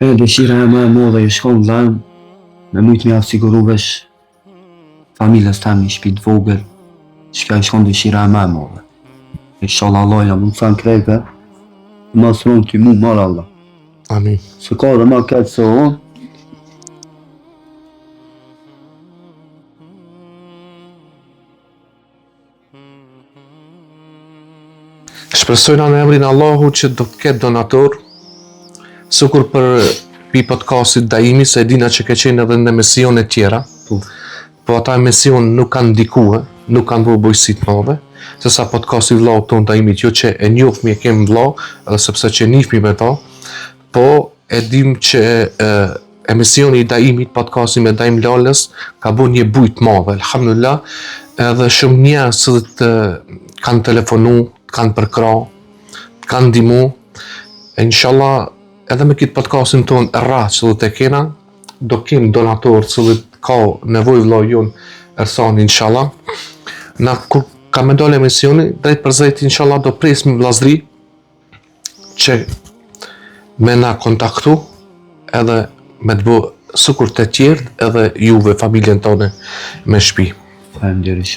Dëshira e më e madhe i shkon vllajm, me mujt me siguru vesh familjes teme një shtëpi të vogël, që ka i shkon dëshira e më e madhe. Inshallah Allah ja mundson krejtë, ma s'ron t'i mu marr Allah. Amin. Se ka dhe ma keq se unë. Shpresojna në emrin Allahu që do ketë donator, sukur për pi podcastit Daimi, se e dina që ke qenë edhe në emisione tjera, po ata emision nuk kanë ndikue, nuk kanë bërë bujësit madhe, se sa podcasti vllau ton Daimit, jo që e njofmi e kemë vllau, edhe sepse që njifmi me ta, po e dim që emisioni i Daimit, podcasti me Daim Lalës, ka bërë një bujt madhe, alhamdulillah, edhe shumë njerëz që kanë telefonu, kanë përkra, kanë ndimu, e inshallah edhe me këtë podcastin ton rraq që të kena, do kemë donator që ka nevoj vllau jonë Ersani inshallah. Na kur ka me dole emisioni, drejt për zejt inshallah do presim vllazëri që me na kontaktu edhe me të bë sukur të tjerë edhe juve familjen tonë me shtëpi. Faleminderit.